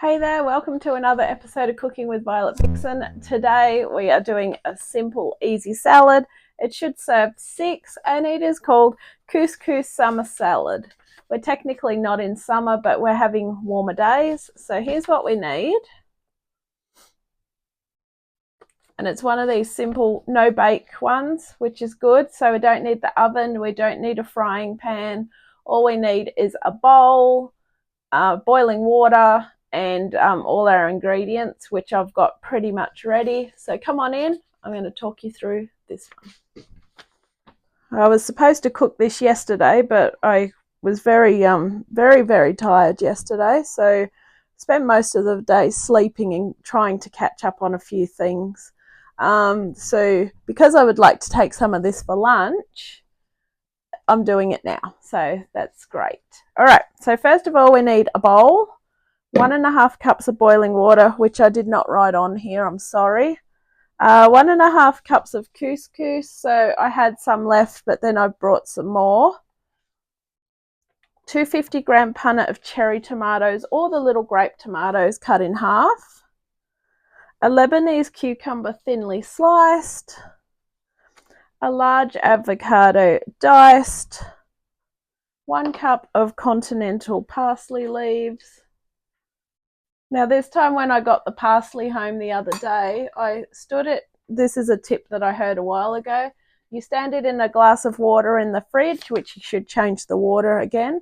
Hey there, welcome to another episode of Cooking with Violet Vixen. Today we are doing a simple, easy salad. It should serve 6 and it is called couscous summer salad. We're technically not in summer, but we're having warmer days. So here's what we need. And it's one of these simple no-bake ones, which is good. So we don't need the oven, we don't need a frying pan. All we need is a bowl, boiling water, and all our ingredients, which I've got pretty much ready. So come on in, I'm going to talk you through this one. I was supposed to cook this yesterday, but I was very tired yesterday, so spent most of the day sleeping and trying to catch up on a few things. So because I would like to take some of this for lunch, I'm doing it now, so that's great. All right, so first of all we need a bowl, 1.5 cups of boiling water, which I did not write on here, I'm sorry. 1.5 cups of couscous, so I had some left, but then I brought some more. 250-gram punnet of cherry tomatoes, or the little grape tomatoes cut in half. A Lebanese cucumber thinly sliced. A large avocado diced. 1 cup of continental parsley leaves. Now this time when I got the parsley home the other day, I stood it, this is a tip that I heard a while ago, you stand it in a glass of water in the fridge, which you should change the water again,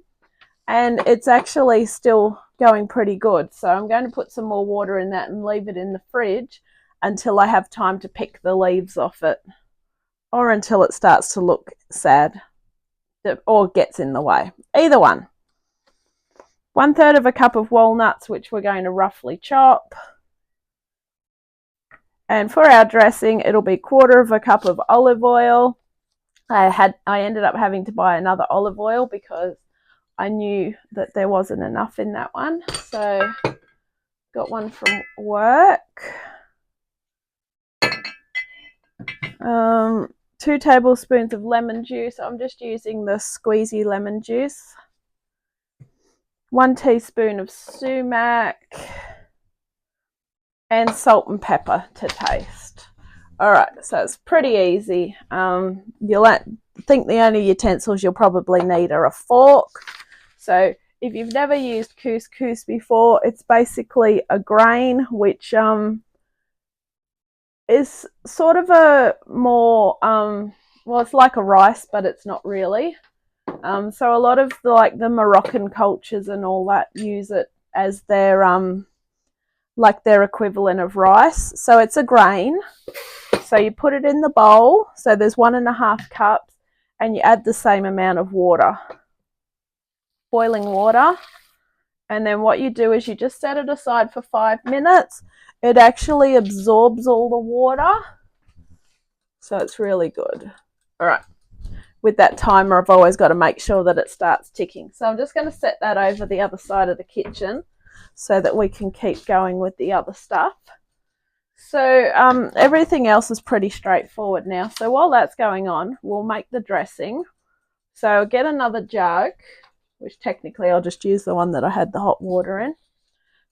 and it's actually still going pretty good. So I'm going to put some more water in that and leave it in the fridge until I have time to pick the leaves off it, or until it starts to look sad or gets in the way. Either one. 1/3 of a cup of walnuts, which we're going to roughly chop. And for our dressing, it'll be 1/4 of a cup of olive oil. I ended up having to buy another olive oil because I knew that there wasn't enough in that one. So got one from work. 2 tablespoons of lemon juice. I'm just using the squeezy lemon juice. 1 teaspoon of sumac, and salt and pepper to taste. All right, so it's pretty easy. You'll think the only utensils you'll probably need are a fork. So if you've never used couscous before, it's basically a grain which is sort of a more well, it's like a rice, but it's not really. So a lot of the Moroccan cultures and all that use it as their like their equivalent of rice. So it's a grain. So you put it in the bowl. So there's 1.5 cups, and you add the same amount of water, boiling water. And then what you do is you just set it aside for 5 minutes. It actually absorbs all the water. So it's really good. All right. With that timer, I've always got to make sure that it starts ticking. So I'm just going to set that over the other side of the kitchen so that we can keep going with the other stuff. So everything else is pretty straightforward now. So while that's going on, we'll make the dressing. So I'll get another jug, which technically I'll just use the one that I had the hot water in.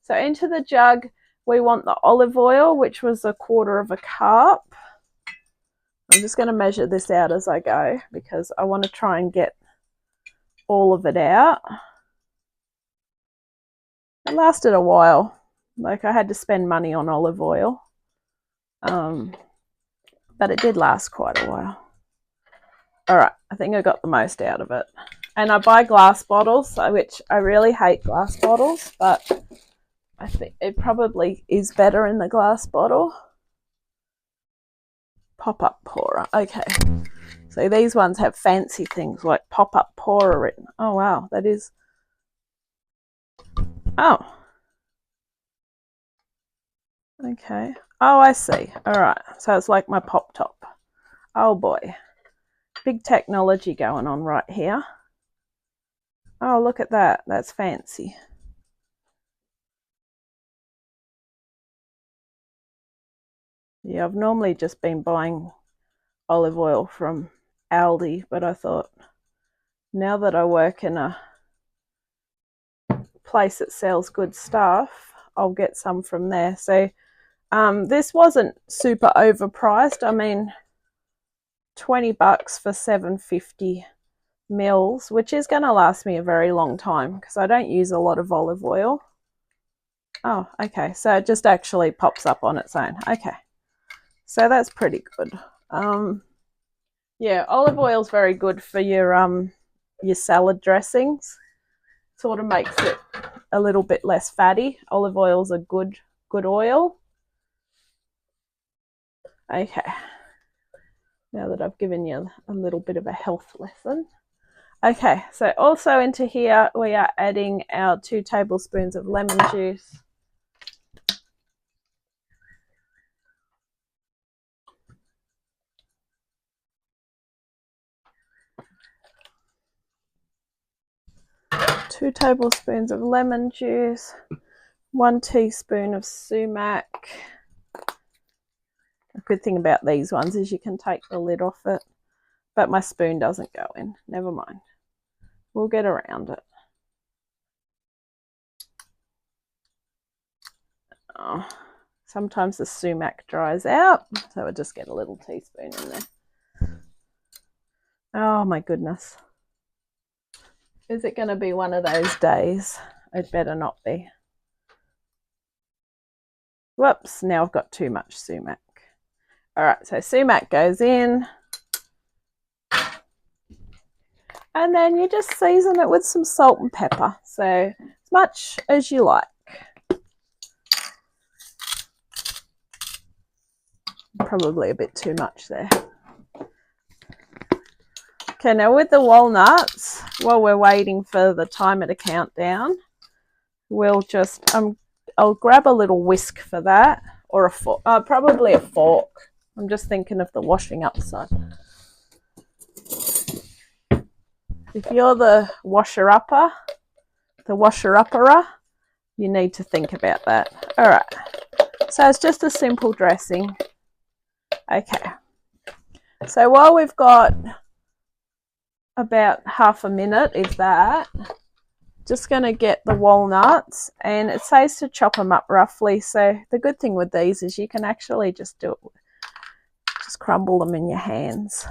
So into the jug, we want the olive oil, which was 1/4 of a cup. I'm just going to measure this out as I go because I want to try and get all of it out. It lasted a while. Like, I had to spend money on olive oil. But it did last quite a while. All right, I think I got the most out of it. And I buy glass bottles, which I really hate glass bottles, but I think it probably is better in the glass bottle. Pop-up pourer. Okay. So these ones have fancy things like pop-up pourer written. Oh, wow. That is... Oh. Okay. Oh, I see. All right. So it's like my pop top. Oh, boy. Big technology going on right here. Oh, look at that. That's fancy. Yeah, I've normally just been buying olive oil from Aldi, but I thought now that I work in a place that sells good stuff, I'll get some from there. So this wasn't super overpriced. I mean, $20 for 750 mils, which is going to last me a very long time because I don't use a lot of olive oil. Oh, okay, so it just actually pops up on its own. Okay, so that's pretty good. Yeah, olive oil is very good for your salad dressings. Sort of makes it a little bit less fatty. Olive oil is a good oil. Okay, now that I've given you a little bit of a health lesson. Okay, so also into here we are adding our 2 tablespoons of lemon juice. Two tablespoons of lemon juice, 1 teaspoon of sumac. A good thing about these ones is you can take the lid off it, but my spoon doesn't go in. Never mind. We'll get around it. Oh, sometimes the sumac dries out, so I'll just get a little teaspoon in there. Oh my goodness. Is it going to be one of those days? It better not be. Whoops, now I've got too much sumac. All right, so sumac goes in. And then you just season it with some salt and pepper. So as much as you like. Probably a bit too much there. Okay, now with the walnuts, while we're waiting for the timer to count down, we'll just, I'll grab a little whisk for that, or a fork, probably a fork. I'm just thinking of the washing up side. If you're the washer-upper, you need to think about that. All right, so it's just a simple dressing. Okay, so while we've got about half a minute, if that, just going to get the walnuts, and it says to chop them up roughly. So the good thing with these is you can actually just do it, just crumble them in your hands.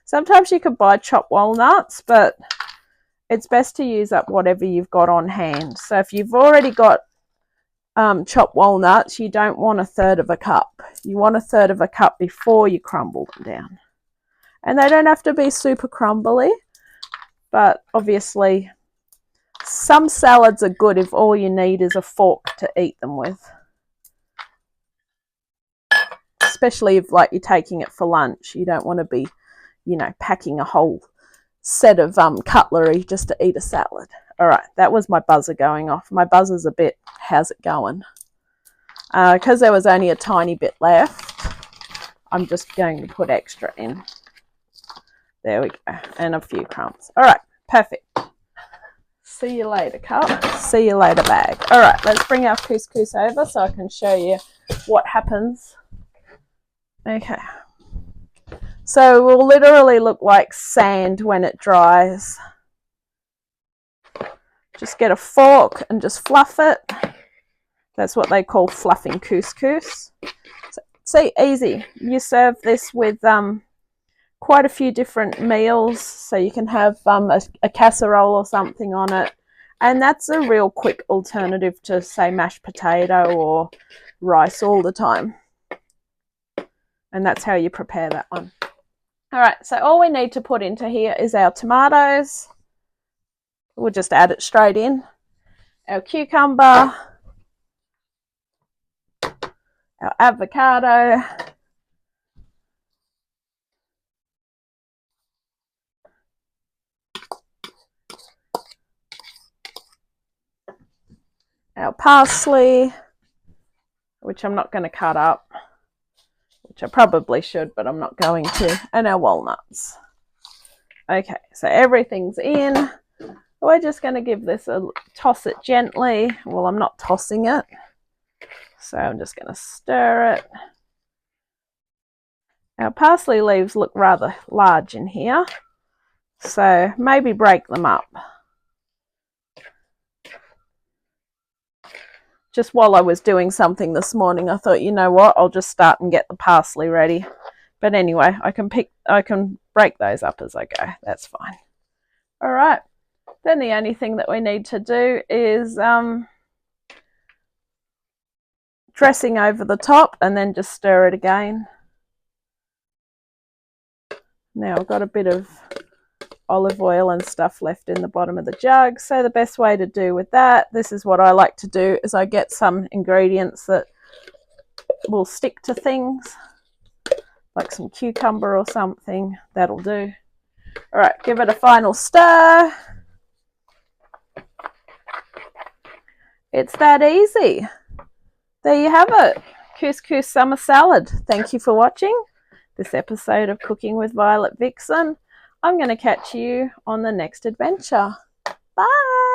Sometimes you could buy chopped walnuts, but it's best to use up whatever you've got on hand. So if you've already got chopped walnuts, you don't want 1/3 of a cup. You want 1/3 of a cup before you crumble them down. And they don't have to be super crumbly, but obviously some salads are good if all you need is a fork to eat them with. Especially if like you're taking it for lunch. You don't want to be, you know, packing a whole set of cutlery just to eat a salad. All right, that was my buzzer going off. My buzzer's a bit, how's it going? Because there was only a tiny bit left, I'm just going to put extra in. There we go, and a few crumbs. All right, perfect. See you later, cup. See you later, bag. All right, let's bring our couscous over so I can show you what happens. Okay. So it will literally look like sand when it dries. Just get a fork and just fluff it. That's what they call fluffing couscous. So, see, easy. You serve this with quite a few different meals, so you can have a casserole or something on it, and that's a real quick alternative to, say, mashed potato or rice all the time. And that's how you prepare that one. All right, so all we need to put into here is our tomatoes. We'll just add it straight in. Our cucumber, our avocado, our parsley, which I'm not going to cut up, which I probably should, but I'm not going to, and our walnuts. Okay, so everything's in. We're just going to give this a toss it gently. Well, I'm not tossing it, so I'm just going to stir it. Our parsley leaves look rather large in here, so maybe break them up. just while I was doing something this morning, I thought, you know what, I'll just start and get the parsley ready. But anyway, I can break those up as I go. That's fine. All right. Then the only thing that we need to do is dressing over the top and then just stir it again. Now I've got a bit of olive oil and stuff left in the bottom of the jug, so the best way to do with that, this is what I like to do, is I get some ingredients that will stick to things, like some cucumber or something. That'll do. All right, give it a final stir. It's that easy. There you have it, couscous summer salad. Thank you for watching this episode of Cooking with Violet Vixen. I'm going to catch you on the next adventure. Bye.